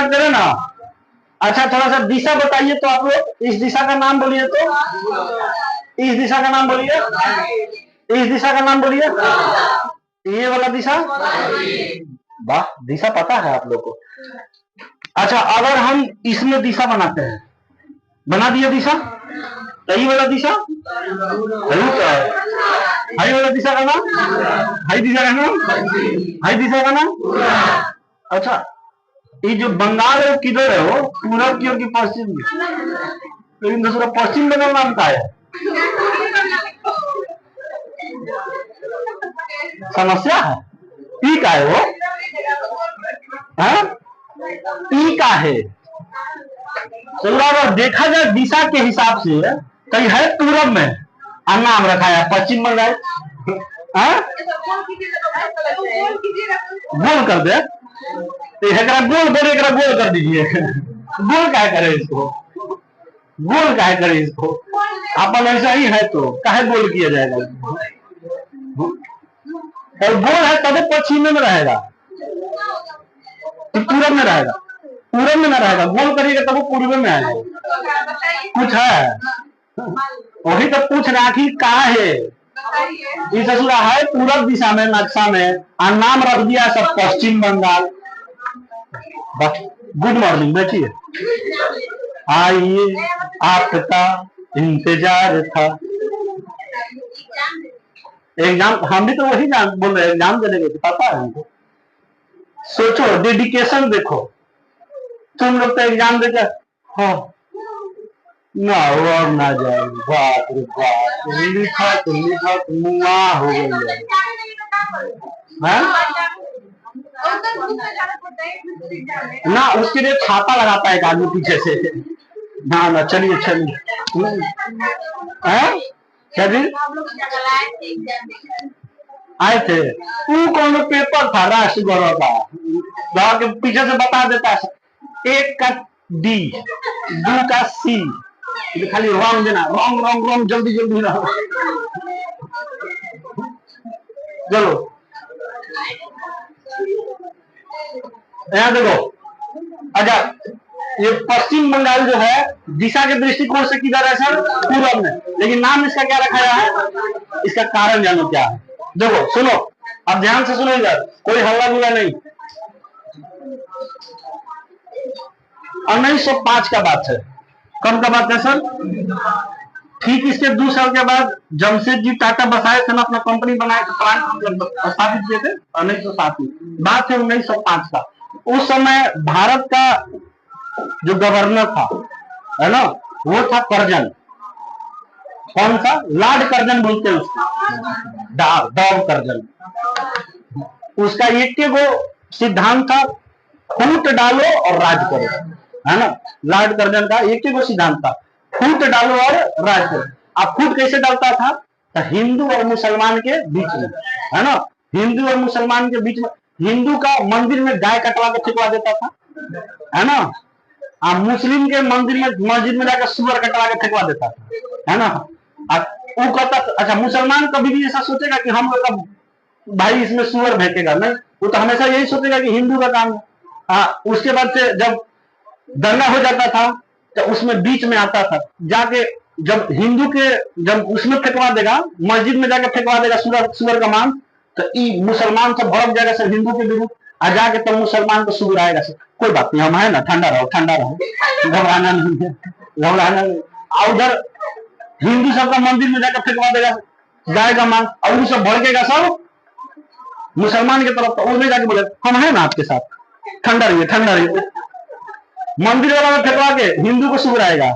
Start करें ना। अच्छा थोड़ा सा दिशा बताइए तो आप लोग, इस दिशा का नाम बोलिए तो, इस दिशा का नाम बोलिए, इस दिशा का नाम बोलिए, ये वाला दिशा। वाह, दिशा पता है आप लोग को। अच्छा अगर हम इसमें दिशा बनाते हैं, बना दिया दिशा, तो ये वाला दिशा हाई वाला दिशा का नाम, हाई दिशा का नाम, हाई दिशा का नाम। अच्छा ये जो बंगाल है किधर है, वो पूरब की और की पश्चिम की? लेकिन दूसरा पश्चिम बंगाल नाम का है। समस्या है, ई का है वो, ई का है। चलो अगर देखा जाए दिशा के हिसाब से कहीं है पूरब में, और नाम रखा है पश्चिम बंगाल। गोल कर दे, गोल बोले, गोल कर दीजिए। गोल क्या करे इसको, गोल क्या करे इसको, अपन ऐसा ही है तो काहे गोल किया जाएगा। और गोल है तब पश्चिम में रहेगा, पूरब में रहेगा, पूरब में ना रहेगा। गोल करिएगा तब वो पूर्व में आएगा। कुछ है वही तो पूछ रहा आखिर कहा है। इस ससुरा है पूरब दिशा में नक्शा में, और नाम रख दिया सब पश्चिम बंगाल। गुड मॉर्निंग, बैठिए। आइए आपका इंतजार था। एग्जाम हम भी तो वही बोल रहे हैं, एग्जाम देने गए, पता है हमको। सोचो डेडिकेशन देखो, तुम लोग तो एग्जाम देकर ना हुआ ना जाए, बाप रे बाप, लिखा तो मुआ हो गई है ना। उसके लिए छापा लगाता है एक आदमी पीछे से। ना ना चलिए चलिए, क्या जी आए थे, वो कौन पेपर था राष्ट्र गौरव का, के पीछे से बता देता है, एक का डी, दो का सी, खाली रॉन्ग देना, रॉन्ग रॉन्ग रॉन्ग, जल्दी जल्दी रहो। चलो यहाँ देखो, अगर ये पश्चिम बंगाल जो है दिशा के दृष्टिकोण से किधर है सर, पूरब में, लेकिन नाम इसका क्या रखा गया है, इसका कारण जानो क्या है। देखो सुनो, अब ध्यान से सुनो इधर, कोई हल्ला गुल्ला नहीं। 1905 का बात है। कब का बात है सर? ठीक इसके 2 साल के बाद जमशेदजी टाटा बसाए थे ना, अपना कंपनी बनाए थे, प्लांट स्थापित किए थे 1907 में। बात है 1905 का। उस समय भारत का जो गवर्नर था है ना, वो था करजन। कौन सा? लॉर्ड करजन बोलते हैं उसको, डॉग करजन। उसका एक वो सिद्धांत था, फूट डालो और राज करो, है ना। लॉर्ड करजन का एक वो सिद्धांत था, फूट डालो और राज करो। अब फूट कैसे डालता था? तो हिंदू और मुसलमान के बीच में, है ना, हिंदू और मुसलमान के बीच में। हिंदू का मंदिर में गाय कटवा के फेंकवा देता था, है ना। मुस्लिम के मंदिर में, मस्जिद में जाकर सुअर कटवा के फेंकवा देता था, है ना। वो कहता, अच्छा मुसलमान कभी भी ऐसा सोचेगा कि हम लोग का भाई इसमें सुअर फेंकेगा? नहीं, वो तो हमेशा यही सोचेगा कि हिंदू का काम है। हाँ, उसके बाद से जब दंगा हो जाता था तो उसमें बीच में आता था जाके, जब हिंदू के जब उसमें फेंकवा देगा, मस्जिद में जाकर फेंकवा देगा सुअर का मांस, तो मुसलमान सब भड़क जाएगा सर हिंदू के विरुद्ध, आ जाके तो मुसलमान को सुअर आएगा सर। कोई बात नहीं, हम है ना, ठंडा रहो ठंडा रहो, घबराना नहीं है, घबराना नहीं। और उधर हिंदू सबका मंदिर में जाकर फेंकवा देगा गाय का मांस, और वो सब भड़केगा सब मुसलमान की तरफ, तो उसमें जाके बोले हम है ना आपके साथ, ठंडा रहिए ठंडा रहिए। मंदिर वाला में फेंकवा के हिंदू को सुअर आएगा,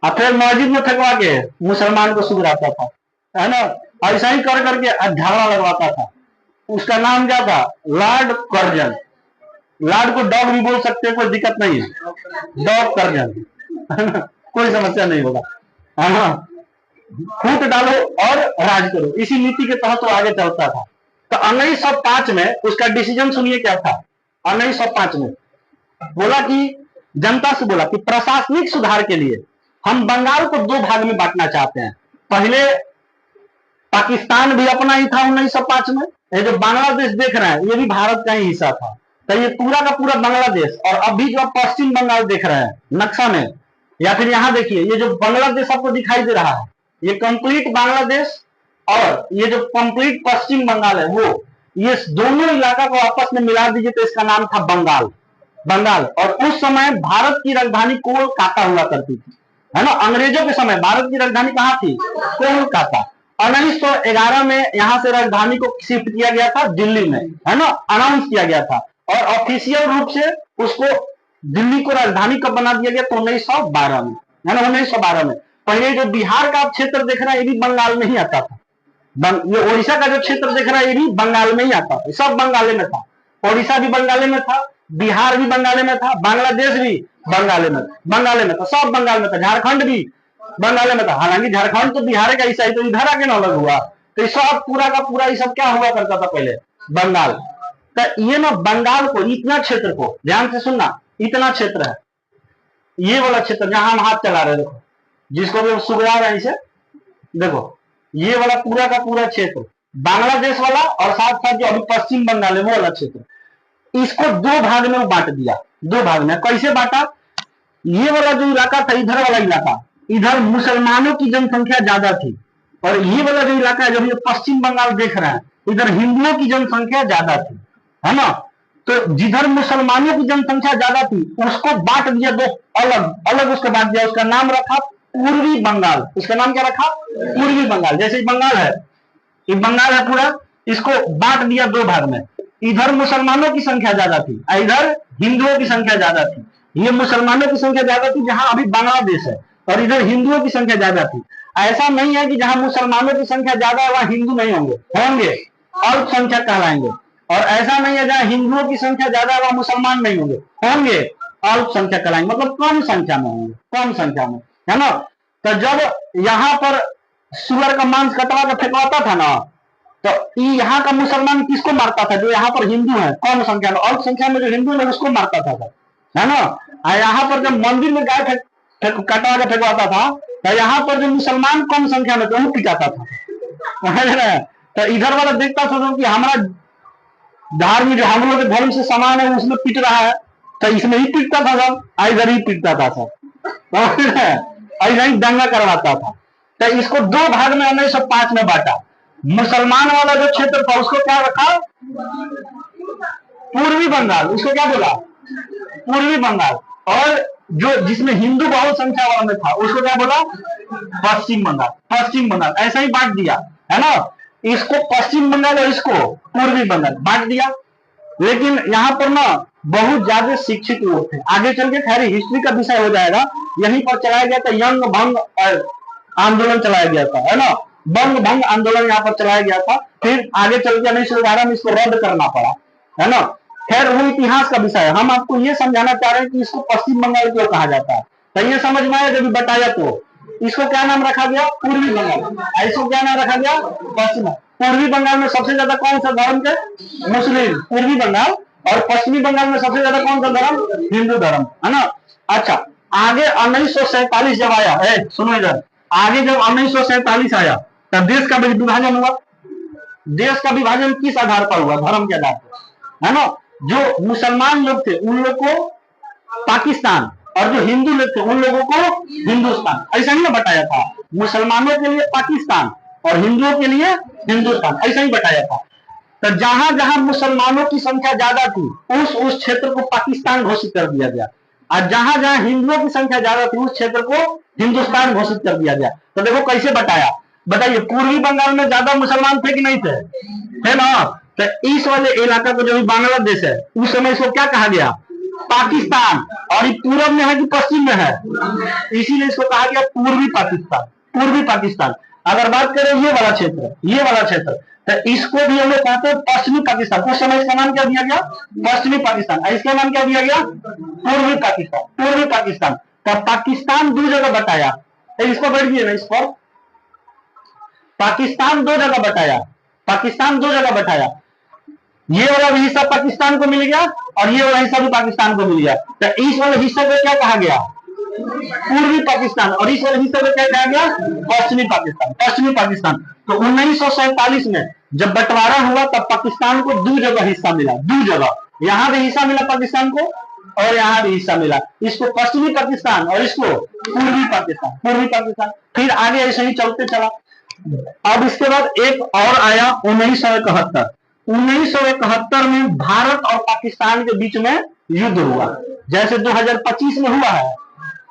और फिर मस्जिद में फेंकवा के मुसलमान को सुअर आता था, है ना। ऐसा ही कर करके झगड़ा लगवाता था। उसका नाम क्या था? Lord Curzon. लॉर्ड को डॉग भी बोल सकते हैं, कोई दिक्कत नहीं है, डॉग कर्जन, कोई समस्या नहीं होगा, है ना। फूट डालो और राज करो, इसी नीति के तहत वो आगे चलता था। तो 1905 में उसका डिसीजन सुनिए क्या था। 1905 में बोला कि, जनता से बोला कि प्रशासनिक सुधार के लिए हम बंगाल को 2 भाग में बांटना चाहते हैं। पहले पाकिस्तान भी अपना ही था 1905 में, ये जो बांग्लादेश देख रहे हैं ये भी भारत का ही हिस्सा था। तो ये पूरा का पूरा बांग्लादेश, और अभी जो आप पश्चिम बंगाल देख रहे हैं नक्शा में, या फिर यहाँ देखिए ये जो बांग्लादेश आपको दिखाई दे रहा है, ये कंप्लीट बांग्लादेश और ये जो कंप्लीट पश्चिम बंगाल है वो, ये दोनों इलाका को आपस में मिला दीजिए तो इसका नाम था बंगाल। बंगाल। और उस समय भारत की राजधानी कोलकाता हुआ करती थी, है ना। अंग्रेजों के समय भारत की राजधानी कहाँ थी? कोलकाता। 1911 में यहाँ से राजधानी को शिफ्ट किया गया था दिल्ली में, है ना, अनाउंस किया गया था, और ऑफिशियल रूप से उसको दिल्ली को राजधानी कब बना दिया गया? तो 1912 में, है ना, 1912 में। पहले जो बिहार का क्षेत्र देख रहा है ये भी बंगाल में ही आता था। ये ओडिशा का जो क्षेत्र देख रहा है ये भी बंगाल में ही आता था, सब बंगाली में था। ओडिशा भी बंगाली में था, बिहार भी बंगाली में था, बांग्लादेश भी बंगाली में था, सब बंगाल में था, झारखंड भी बंगाली में था। हालांकि झारखंड तो बिहार का हिस्सा है, तो इधर आके ना अलग हुआ, तो सब पूरा का पूरा ये सब क्या हुआ करता था पहले? बंगाल। तो ये ना बंगाल को, इतना क्षेत्र को ध्यान से सुनना, इतना क्षेत्र है, ये वाला क्षेत्र जहां हम हाथ चला रहे, देखो जिसको भी सुगड़ा रहे इसे, देखो ये वाला पूरा का पूरा क्षेत्र बांग्लादेश वाला, और साथ साथ जो अभी पश्चिम बंगाल है वो वाला क्षेत्र, इसको दो भाग में बांट दिया। दो भाग में कैसे बांटा? ये वाला जो इलाका था, इधर वाला इलाका, इधर मुसलमानों की जनसंख्या ज्यादा थी, और ये वाला जो इलाका है, जब ये पश्चिम बंगाल देख रहे हैं, इधर हिंदुओं की जनसंख्या ज्यादा थी, है ना। तो जिधर मुसलमानों की जनसंख्या ज्यादा थी उसको बांट दिया, दो अलग अलग उसको बांट दिया, उसका नाम रखा पूर्वी बंगाल। उसका नाम क्या रखा? पूर्वी बंगाल। जैसे बंगाल है, ये बंगाल है पूरा, इसको बांट दिया दो भाग में। इधर मुसलमानों की संख्या ज्यादा थी, इधर हिंदुओं की संख्या ज्यादा थी। ये मुसलमानों की संख्या ज्यादा थी जहां अभी बांग्लादेश है, और इधर हिंदुओं की संख्या ज्यादा थी। ऐसा नहीं है कि जहां मुसलमानों की संख्या ज्यादा है वहां हिंदू नहीं होंगे, होंगे, अल्पसंख्यक कहलाएंगे। और ऐसा नहीं है जहां हिंदुओं की संख्या ज्यादा है वहां मुसलमान नहीं होंगे, होंगे, अल्पसंख्यक कहलाएंगे, मतलब कम संख्या में होंगे, कम संख्या में, है ना। तो जब यहाँ पर सुअर का मांस कटवा के फेंकवाता था ना, तो यहाँ का मुसलमान किसको मारता था? जो यहाँ पर हिंदू है कम संख्या में, अल्पसंख्या में जो हिंदू है उसको मारता था, है ना। यहाँ पर जब मंदिर में गाय कटवा के फेंकवाता था, तो यहाँ पर जो मुसलमान कम संख्या में तो पिटाता था। तो इधर वाला देखता था कि हमारा धार्मिक जो हम लोग के धर्म से समान है उसमें पीट रहा है, तो इसमें ही पीटता था सब, इधर ही पीटता था सब, ऐसा ही दंगा करवाता था। तो इसको दो भाग में 1905 में बांटा। मुसलमान वाला जो क्षेत्र था उसको क्या रखा? पूर्वी बंगाल। उसको क्या बोला? पूर्वी बंगाल। और जो जिसमें हिंदू बहु संख्या वाला में था उसको क्या बोला? पश्चिम बंगाल। पश्चिम बंगाल ऐसा ही बांट दिया, है ना। इसको पश्चिम बंगाल और इसको पूर्वी बंगाल बांट दिया। लेकिन यहाँ पर ना बहुत ज्यादा शिक्षित लोग थे। आगे चल के खैर हिस्ट्री का विषय हो जाएगा, यहीं पर चलाया गया था यंग भंग आंदोलन चलाया गया था, है ना। बंग भंग आंदोलन यहाँ पर चलाया गया था। फिर आगे चल के 1911 में इसको रद्द करना पड़ा, है ना। खैर वो इतिहास का विषय है, हम आपको ये समझाना चाह रहे हैं कि इसको पश्चिम बंगाल क्यों कहा जाता है। तो ये समझ में आया जब बताया, तो इसको क्या नाम रखा गया? पूर्वी बंगाल। इसको क्या नाम रखा गया? पश्चिम। पूर्वी बंगाल में सबसे ज्यादा कौन सा धर्म के? मुस्लिम, पूर्वी बंगाल। और पश्चिमी बंगाल में सबसे ज्यादा कौन सा धर्म? हिंदू धर्म, है ना। अच्छा, आगे 1947 जब आया है, सुनो इधर, आगे जब 1947 आया तब देश का विभाजन हुआ। देश का विभाजन किस आधार पर हुआ? धर्म के आधार पर, है ना। जो मुसलमान लोग थे उन लोग को पाकिस्तान, और जो हिंदू लोग थे उन लोगों को हिंदुस्तान, ऐसा ही ना बताया था। मुसलमानों के लिए पाकिस्तान और हिंदुओं के लिए हिंदुस्तान, ऐसा ही बताया था। तो जहां जहां मुसलमानों की संख्या ज्यादा थी उस क्षेत्र को पाकिस्तान घोषित कर दिया गया, और जहां जहां हिंदुओं की संख्या ज्यादा थी उस क्षेत्र को हिंदुस्तान घोषित कर दिया गया। तो देखो कैसे बताया, बताइए। पूर्वी बंगाल में ज्यादा मुसलमान थे कि नहीं थे? है ना। तो इस वाले इलाका को जो बांग्लादेश है उस समय इसको क्या कहा गया? पाकिस्तान। और ये पूरब में है कि पश्चिम में है? इसीलिए इसको कहा गया पूर्वी पाकिस्तान। पूर्वी पाकिस्तान। अगर बात करें ये वाला क्षेत्र, ये वाला क्षेत्र, तो इसको भी हम लोग कहते हैं पश्चिमी पाकिस्तान। उस समय इसका नाम क्या दिया गया? पश्चिमी पाकिस्तान। इसका नाम क्या दिया गया? पूर्वी पाकिस्तान। पूर्वी पाकिस्तान। तो पाकिस्तान दो जगह बताया, इसको बैठ गया ना इस पर। पाकिस्तान दो जगह बताया, पाकिस्तान दो जगह बताया। ये वाला भी हिस्सा पाकिस्तान को मिल गया और ये वाला हिस्सा भी पाकिस्तान को मिल गया। तो इस वाले हिस्से को क्या कहा गया? पूर्वी पाकिस्तान। और इस वाले हिस्से को क्या कहा गया? पश्चिमी पाकिस्तान। पश्चिमी पाकिस्तान। तो 1947 में जब बंटवारा हुआ तब पाकिस्तान को दो जगह हिस्सा मिला, दो जगह। यहाँ भी हिस्सा मिला पाकिस्तान को और यहाँ भी हिस्सा मिला, इसको पश्चिमी पाकिस्तान और इसको पूर्वी पाकिस्तान। फिर आगे ऐसे ही चलते चला। अब इसके बाद एक और आया 1971। 1971 में भारत और पाकिस्तान के बीच में युद्ध हुआ, जैसे 2025 में हुआ है।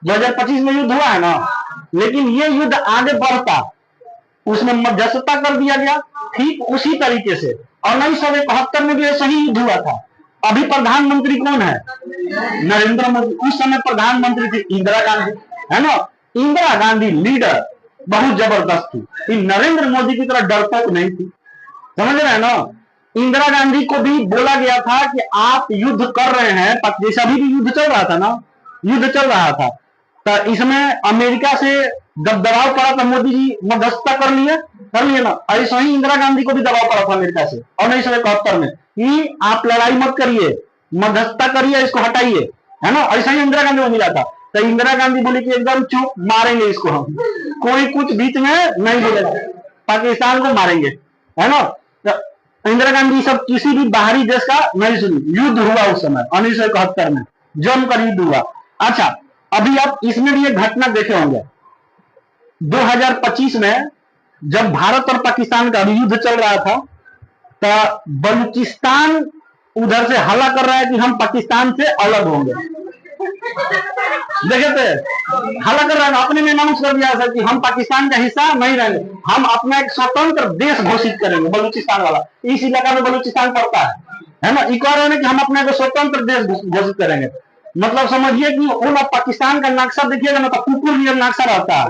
2025 में युद्ध हुआ है ना, लेकिन ये युद्ध आगे बढ़ता, उसमें मध्यस्थता कर दिया गया, ठीक उसी तरीके से। और 1971 में भी ऐसा ही युद्ध हुआ था। अभी प्रधानमंत्री कौन है? नरेंद्र मोदी। उस समय प्रधानमंत्री थी इंदिरा गांधी, है ना। इंदिरा गांधी लीडर बहुत जबरदस्त थी, नरेंद्र मोदी की तरह डरपोक नहीं थी, समझ रहे हैं ना। इंदिरा गांधी को भी बोला गया था कि आप युद्ध कर रहे हैं, जैसे अभी भी युद्ध चल रहा था ना, युद्ध चल रहा था, तो इसमें अमेरिका से जब दबाव पड़ा तो मोदी जी मध्यस्थता कर लिए ना। ऐसा ही इंदिरा गांधी को भी दबाव पड़ा था अमेरिका से और 1971 में कि आप लड़ाई मत करिए, मध्यस्थता करिए, इसको हटाइए, है ना। ऐसा ही इंदिरा गांधी को मिला था। तो इंदिरा गांधी बोली कि एकदम चुप, मारेंगे इसको हम, कोई कुछ बीच में नहीं बोलेगा, पाकिस्तान को मारेंगे, है ना। तो इंदिरा गांधी सब किसी भी बाहरी देश का नहीं सुनी। युद्ध हुआ उस समय 1971 में, जमकर युद्ध हुआ। अच्छा, अभी आप इसमें भी एक घटना देखे होंगे 2025 में, जब भारत और पाकिस्तान का युद्ध चल रहा था, तो बलूचिस्तान उधर से हल्ला कर रहा है कि हम पाकिस्तान से अलग होंगे। देखे थे, हल्ला कर रहा है, अपने में अनाउंस कर दिया था कि हम पाकिस्तान का हिस्सा नहीं रहेंगे, हम अपना एक स्वतंत्र देश घोषित करेंगे। बलूचिस्तान वाला, इस इलाका में बलूचिस्तान पड़ता है ना। ये कह रहे हैं कि हम अपने को स्वतंत्र देश घोषित करेंगे। मतलब समझिए कि उन पाकिस्तान का नक्शा देखिएगा ना, तो कुकुर नियम नक्शा रहता है,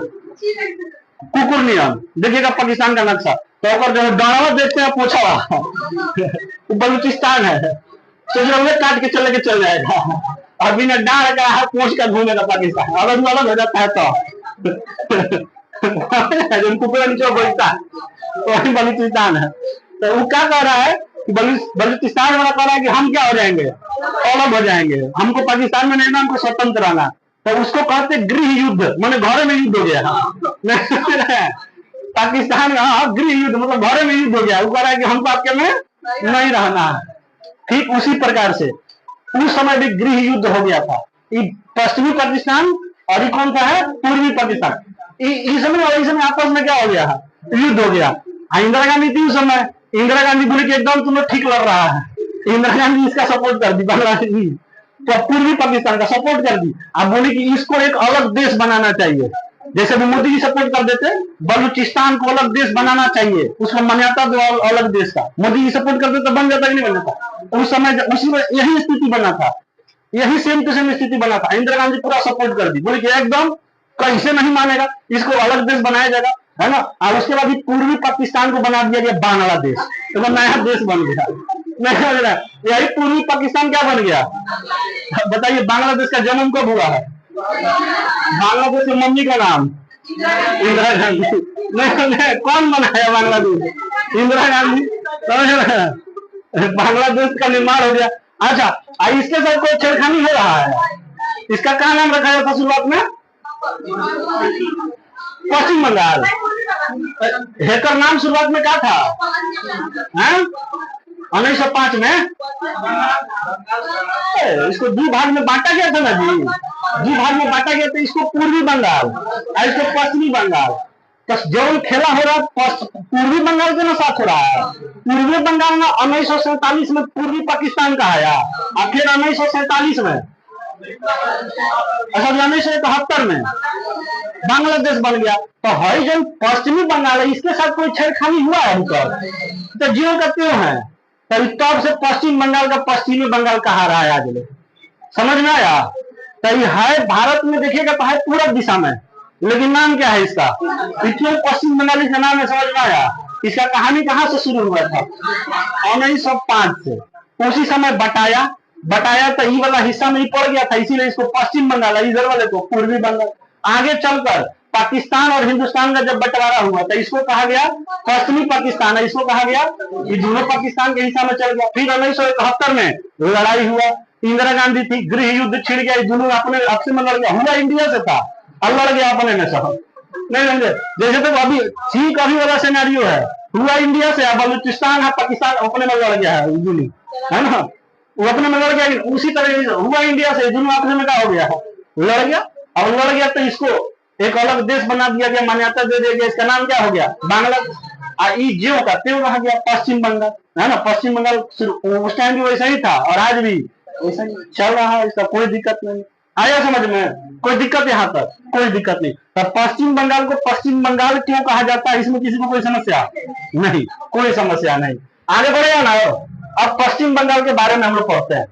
कुकुर नियम देखिएगा पाकिस्तान का नक्शा, तो अगर जो डावा देखते हैं पोछा बलूचिस्तान है, तो जो काट के चल जाएगा, और बिना डाल का हाथ पोछ कर घूमेगा पाकिस्तान, अलग अलग हो जाता है। तो कुकुर नीचे बोलता है वही बलूचिस्तान है। तो वो क्या कह रहा है कि बलूचिस्तान वाला कह रहा है कि हम क्या हो जाएंगे, अलग हो जाएंगे, हमको पाकिस्तान में नहीं ना, हमको स्वतंत्र रहना। तो उसको कहते गृह युद्ध, मैंने घर में युद्ध हो गया पाकिस्तान का गृह युद्ध, मतलब घर में युद्ध हो गया। वो कह रहा है कि हमको आपके में नहीं रहना है। ठीक उसी प्रकार से उस समय भी गृह युद्ध हो गया था। पश्चिमी पाकिस्तान और ये कौन सा है, पूर्वी पाकिस्तान। इसमें आपस में क्या हो गया है, युद्ध हो गया। इंदिरा गांधी थी उस समय, इंदिरा गांधी बोली कि एकदम तुम्हें ठीक लग रहा है, इंदिरा गांधी इसका सपोर्ट कर दी, बांग्लादेश तो पूर्वी पाकिस्तान का सपोर्ट कर दी। आप बोली कि इसको एक अलग देश बनाना चाहिए, जैसे भी मोदी जी सपोर्ट कर देते, बलूचिस्तान को अलग देश बनाना चाहिए, उसको मान्यता दो अलग देश का। मोदी जी सपोर्ट करते तो बन जाता कि नहीं बन जाता। उस समय उसी में यही स्थिति बना था, यही सेम टू सेम स्थिति बना था। इंदिरा गांधी पूरा सपोर्ट कर दी, बोले कि एकदम कैसे नहीं मानेगा, इसको अलग देश बनाया जाएगा, है ना। और उसके बाद पूर्वी पाकिस्तान को बना दिया गया बांग्लादेश, तो नया देश बन गया। यही पूर्वी पाकिस्तान क्या बन गया, बताइए। बांग्लादेश का जन्म कब हुआ है, बांग्लादेश की मम्मी का नाम इंदिरा गांधी। नहीं, कौन बनाया बांग्लादेश, इंदिरा गांधी। बांग्लादेश का निर्माण हो गया। अच्छा, इसके साथ कोई छेड़खानी हो रहा है, इसका क्या नाम रखा गया था शुरुआत में, पश्चिम बंगाल। हैकर नाम शुरुआत में क्या था, 1905 में इसको दो भाग में बांटा गया था ना जी, दो भाग में बांटा गया था। इसको पूर्वी बंगाल और इसको पश्चिमी बंगाल। तो जो खेला हो रहा है पूर्वी बंगाल के ना साथ हो रहा है। पूर्वी बंगाल में 1947 में पूर्वी पाकिस्तान का आया, और फिर 1947 में, अच्छा 1971 में बांग्लादेश बन गया। तो हई जो पश्चिमी बंगाल है, इसके साथ कोई छेड़खानी हुआ है तो ज्यों का त्यों है। तो तब से पश्चिम बंगाल का पश्चिमी बंगाल कहा रहा है आज लोग, समझ में आया। तो ये है भारत में देखिएगा तो है पूरब दिशा में, लेकिन नाम क्या है इसका, क्यों पश्चिम बंगाली का नाम है, समझ में आया। इसका कहानी कहां से शुरू हुआ था, 1905 से। उसी समय बटाया तो ये वाला हिस्सा में ही पड़ गया था, इसीलिए इसको पश्चिम बंगाल, इधर वाले को पूर्वी बंगाल। आगे चलकर पाकिस्तान और हिंदुस्तान का जब बंटवारा हुआ तो इसको कहा गया पश्चिमी पाकिस्तान, इसको कहा गया, ये दोनों पाकिस्तान के हिस्सा में चल गया। फिर 1971 में लड़ाई हुआ, इंदिरा गांधी थी, गृह युद्ध छिड़ गया, दोनों अपने आपसे में लड़ गया। हुआ इंडिया से था और लड़ गया अपने में सब, नहीं समझे। जैसे तो अभी ठीक अभी वाला सिनेरियो है, हुआ इंडिया से, बलूचिस्तान है, पाकिस्तान अपने में लड़ गया है, है ना। वो अपने में लड़ गया, उसी तरह हुआ इंडिया से, दोनों अपने में क्या हो गया, लड़ गया। अब लड़ गया तो इसको एक अलग देश बना दिया गया, मान्यता दे दिया गया, इसका नाम क्या हो गया, बांग्लादेश। ज्यों का त्यों रह गया पश्चिम बंगाल, है ना। पश्चिम बंगाल उस टाइम भी वैसा ही था और आज भी वैसा ही चल रहा है, इसका कोई दिक्कत नहीं। आया समझ में, कोई दिक्कत यहाँ तक कोई दिक्कत नहीं। तब पश्चिम बंगाल को पश्चिम बंगाल क्यों कहा जाता है, इसमें किसी को कोई समस्या नहीं, कोई समस्या नहीं। आगे बढ़ेगा ना, अब पश्चिम बंगाल के बारे में हम लोग पढ़ते हैं।